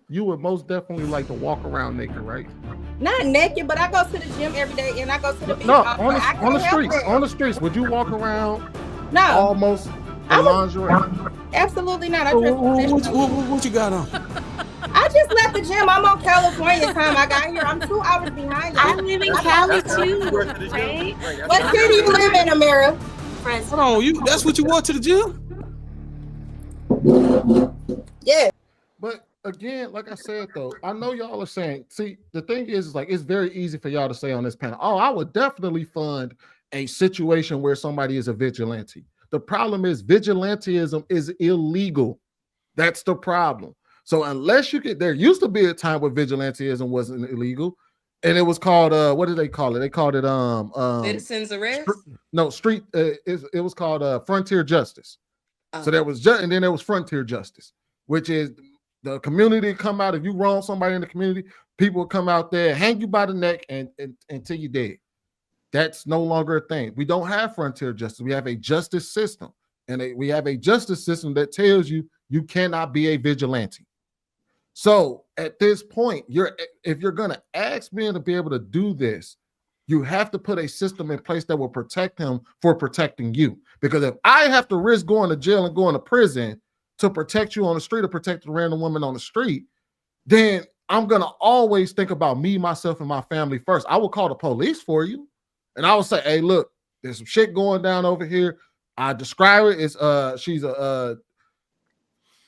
you would most definitely like to walk around naked, right? Not naked, but I go to the gym every day and I go to the beach. No, I on the can't help streets. On that. the streets, would you walk around No, almost I in would lingerie? absolutely not. I dress professionally. What you got on? I just left the gym. I'm on California time. I got here. I'm 2 hours behind I y'all. live in I Cali thought- too, right? What city you live in, Amira? Fresno. Hold on, that's what you wore to the gym? Yeah. But again, like I said though, I know y'all are saying, see, the thing is like it's very easy for y'all to say on this panel, oh, I would definitely fund a situation where somebody is a vigilante. The problem is vigilantism is illegal. That's the problem. So unless you get, there used to be a time where vigilantism wasn't illegal, and it was called what did they call it? They called it citizens arrest. Street. It was called frontier justice. So there was and then there was frontier justice, which is the community come out. If you wrong somebody in the community, people will come out there, hang you by the neck, and until you dead. That's no longer a thing. We don't have frontier justice. We have a justice system, and we have a justice system that tells you you cannot be a vigilante. So at this point, if you're going to ask men to be able to do this, you have to put a system in place that will protect him for protecting you. Because if I have to risk going to jail and going to prison to protect you on the street or protect a random woman on the street, then I'm going to always think about me, myself, and my family first. I will call the police for you. And I will say, hey, look, there's some shit going down over here. I describe it as she's a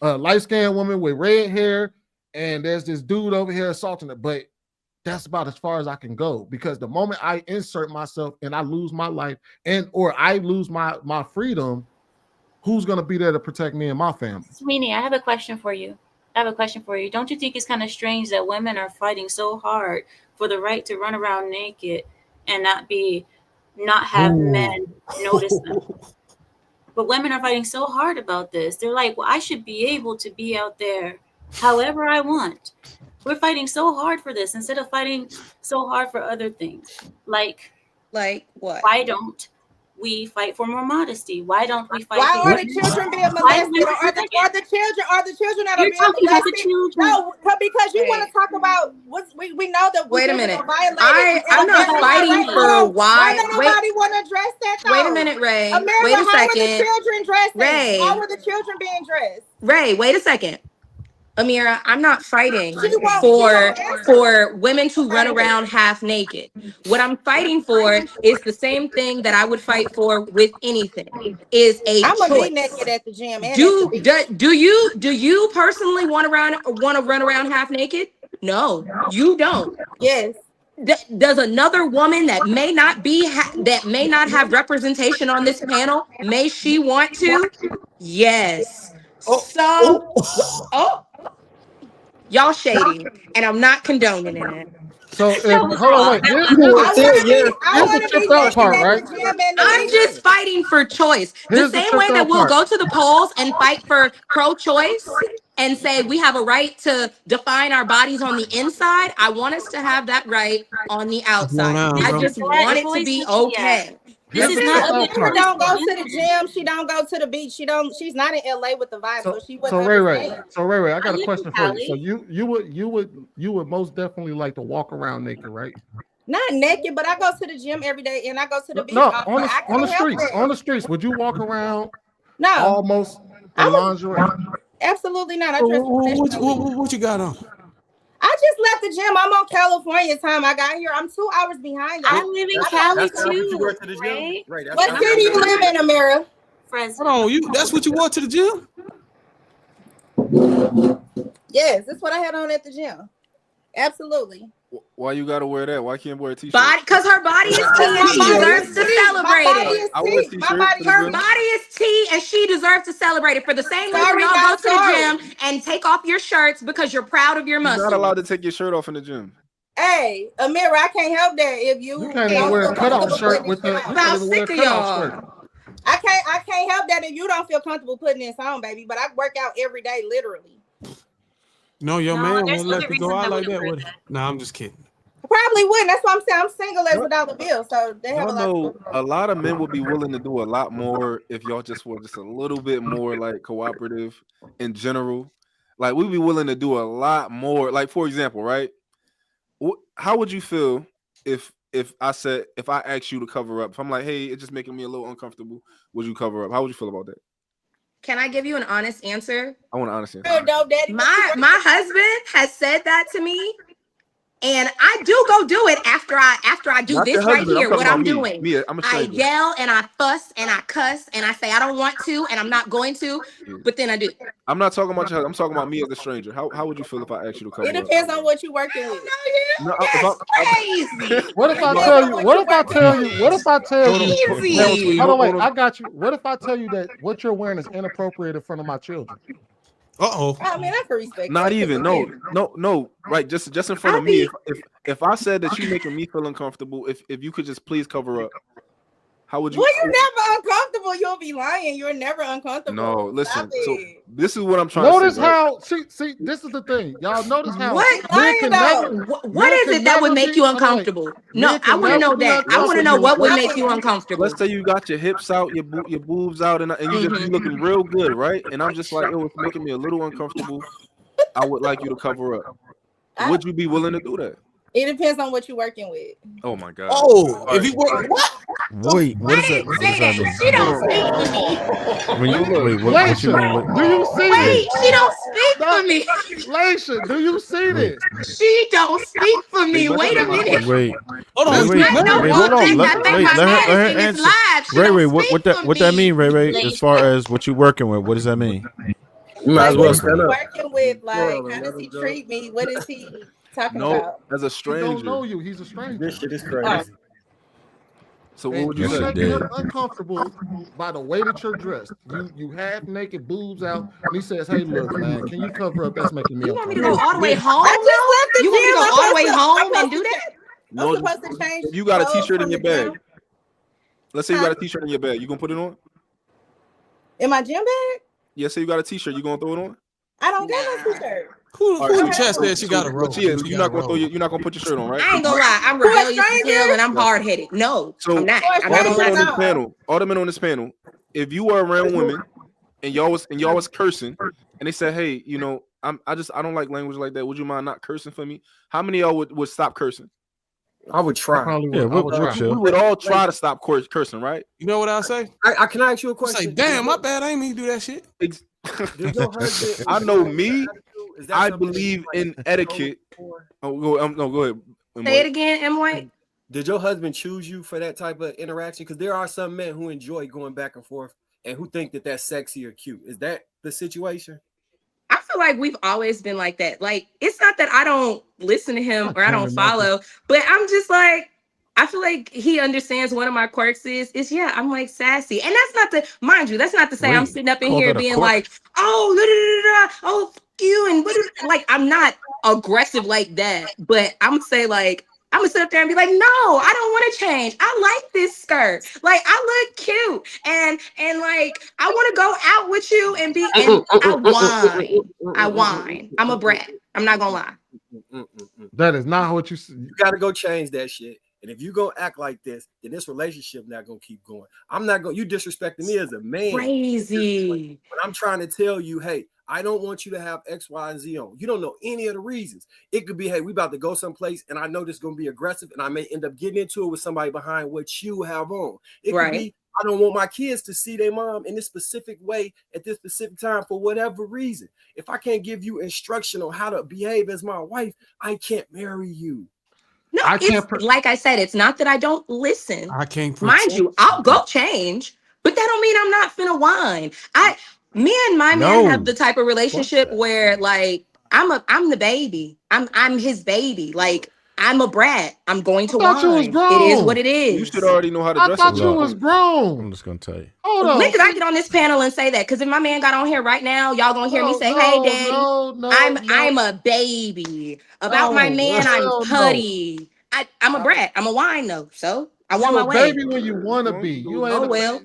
light-skinned woman with red hair, and there's this dude over here assaulting her. But that's about as far as I can go, because the moment I insert myself and I lose my life or I lose my freedom, who's going to be there to protect me and my family? Sweeney, I have a question for you. Don't you think it's kind of strange that women are fighting so hard for the right to run around naked and not have men notice them? But women are fighting so hard about this. They're like, well, I should be able to be out there however I want. We're fighting so hard for this instead of fighting so hard for other things. Like what? Why don't we fight for more modesty? Why don't we fight? Why are the children being molested? Are the children that are being molested? No, because you want to talk about we know that. Wait a minute. I'm not fighting for why. Why does nobody want to address that? Though? Wait a minute, Ray. America, wait a second. How were the children dressed? Ray. How were the children being dressed? Ray, wait a second. Amira, I'm not fighting for women to run around half naked. What I'm fighting for is the same thing that I would fight for with anything. Is a I'm choice. gonna be naked at the gym. Do you personally want to run around half naked? No, you don't. Yes. Does another woman that may not have representation on this panel, may she want to? Yes. Y'all shady, and I'm not condoning it. So hold on, wait. Here's the tripped out part, right? I'm just fighting for choice. The same way that we'll go to the polls and fight for pro-choice and say we have a right to define our bodies on the inside. I want us to have that right on the outside. I just want it to be okay. This is not. Amira don't go to the gym. She don't go to the beach. She's not in LA with the vibe. So she wouldn't. So Ray, I got a question for you. So you would most definitely like to walk around naked, right? Not naked, but I go to the gym every day and I go to the beach. No, on the streets. On the streets, would you walk around? No, almost in lingerie. Absolutely not. I dress professionally. What you got on? I just left the gym. I'm on California time. I got here. I'm 2 hours behind y'all. I live in Cali too, right? What city you live in, Amira? Fresno. Hold on, that's what you wore to the gym? Yes, that's what I had on at the gym. Absolutely. Why you gotta wear that? Why can't wear a t-shirt? Because her body is tea and she deserves to celebrate it. Her body is tea and she deserves to celebrate it. For the same reason y'all go to the gym and take off your shirts because you're proud of your muscles. You're not allowed to take your shirt off in the gym. Hey, Amira, I can't help that if you can't even wear a cutoff shirt with the. I'm sick of y'all. I can't help that if you don't feel comfortable putting this on, baby. But I work out every day, literally. No, man won't let me go out like that with it. No, I'm just kidding. Probably wouldn't. That's why I'm saying I'm single as without a bill. So they have a lot of men would be willing to do a lot more if y'all just were just a little bit more like cooperative in general. Like we'd be willing to do a lot more. Like for example, right? How would you feel if I asked you to cover up? If I'm like, hey, it's just making me a little uncomfortable, would you cover up? How would you feel about that? Can I give you an honest answer? I want an honest answer. No, Daddy, my husband has said that to me, and I do go do it after I do this right here. What I'm doing, I yell and I fuss and I cuss and I say I don't want to and I'm not going to, but then I do. I'm not talking about you. I'm talking about me as a stranger. How would you feel if I asked you to cover up? It depends on what you're working with. No, That's crazy. What if I tell you? What if I tell you? What if I tell you? Easy. Hold on, wait. I got you. What if I tell you that what you're wearing is inappropriate in front of my children? I mean, I can respect. Not even. No. Right. Just in front of me. If I said that you're making me feel uncomfortable, if you could just please cover up, how would you? Well, you're never uncomfortable. You'll be lying. You're never uncomfortable. No, listen. So this is what I'm trying to say. Notice how. See. This is the thing. Y'all notice how. What is it that would make you uncomfortable? No, I want to know that. I want to know what would make you uncomfortable. Let's say you got your hips out, your boobs out, and you just looking real good, right? And I'm just like, it was making me a little uncomfortable. I would like you to cover up. Would you be willing to do that? It depends on what you're working with. Oh my God. Oh, if you work, what? Wait, what is that? What does that mean? She don't speak for me. What you mean? Do you see Wait, she don't speak for me. Laisha, do you see this? She don't speak for me. Wait a minute. Wait. Hold on. Wait, hold on. Let her answer. Ray, what that mean, Ray? As far as what you working with, what does that mean? You might as well stand up. Working with, like, how does he treat me? What is he talking about? As a stranger. He don't know you. He's a stranger. This shit is crazy. So what would you say? say? Making him uncomfortable by the way that you're dressed. You half naked, boobs out, and he says, "Hey, look, man, can you cover up? That's making me uncomfortable." You want me to go all the way home? You want me to go all the way home and do that? No, I'm supposed to change. You got a t-shirt in your bag. Let's say you got a t-shirt in your bag. You gonna put it on? In my gym bag? Yeah, say you got a t-shirt. You gonna throw it on? I don't got no t-shirt. Who chest that you got to roll? You're not gonna put your shirt on, right? I ain't gonna lie. I'm rebellious as hell and I'm hard headed. No, I'm not. All the men on this panel. If you were around women and y'all was cursing, and they said, "Hey, you know, I don't like language like that. Would you mind not cursing for me?" How many of y'all would stop cursing? I would try. We would all try to stop cursing, right? You know what I say? Can I ask you a question? Say, damn, my bad. I ain't mean to do that shit. I know me. I believe in etiquette. Go ahead. Say it again, M. White. Did your husband choose you for that type of interaction? Because there are some men who enjoy going back and forth and who think that that's sexy or cute. Is that the situation? I feel like we've always been like that. Like, it's not that I don't listen to him or I don't follow, but I'm just like, I feel like he understands one of my quirks is I'm like sassy. And that's not to, mind you, that's not to say I'm sitting up in here being like, oh, you, and like, I'm not aggressive like that, but I'm gonna say like, I'm gonna sit up there and be like, no, I don't want to change. I like this skirt. Like, I look cute, and like, I want to go out with you and be. And I whine. I'm a brat. I'm not gonna lie. That is not what you. You gotta go change that shit. And if you gonna act like this, then this relationship not gonna keep going. I'm not going. You disrespecting me as a man. Crazy. But I'm trying to tell you, hey, I don't want you to have X, Y, and Z on. You don't know any of the reasons. It could be, hey, we about to go someplace, and I know this is gonna be aggressive, and I may end up getting into it with somebody behind what you have on. It could be, I don't want my kids to see their mom in this specific way at this specific time for whatever reason. If I can't give you instruction on how to behave as my wife, I can't marry you. No, like I said, it's not that I don't listen. I can't. Mind you, I'll go change, but that don't mean I'm not finna whine. Me and my man have the type of relationship where, like, I'm the baby. I'm his baby. Like, I'm a brat. I'm going to whine. It is what it is. You should already know how to dress. I thought you was grown. I'm just gonna tell you. Hold on. When did I get on this panel and say that? Because if my man got on here right now, y'all gonna hear me say, "Hey, daddy, I'm a baby." About my man, I'm putty. I'm a brat. I'm a whine though. So I want my way. Baby, when you want to be, you ain't. Oh well.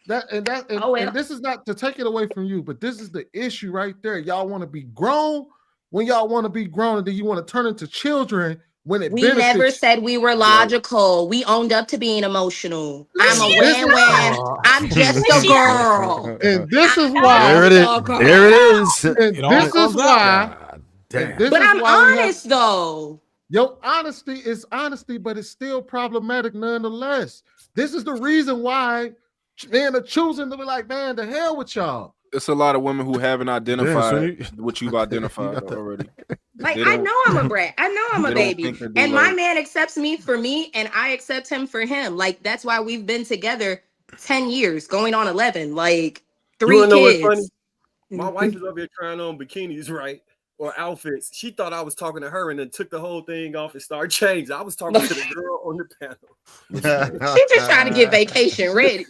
And this is not to take it away from you, but this is the issue right there. Y'all want to be grown when y'all want to be grown, and then you want to turn into children when it We benefits never you. said we were logical. We owned up to being emotional. I'm a win-win. I'm just a girl. And this is why. There it is. There it is. And this is why. And this But is I'm why we have, honest though. your honesty is honesty, but it's still problematic nonetheless. This is the reason why men are choosing to be like, man, the hell with y'all. It's a lot of women who haven't identified what you've identified already. Like, I know I'm a brat. I know I'm a baby. And my man accepts me for me, and I accept him for him. Like, that's why we've been together 10 years, going on 11. Like, 3 kids. What's funny? My wife is over here trying on bikinis, right? Or outfits. She thought I was talking to her and then took the whole thing off and started changing. I was talking to the girl on the panel. She just trying to get vacation ready.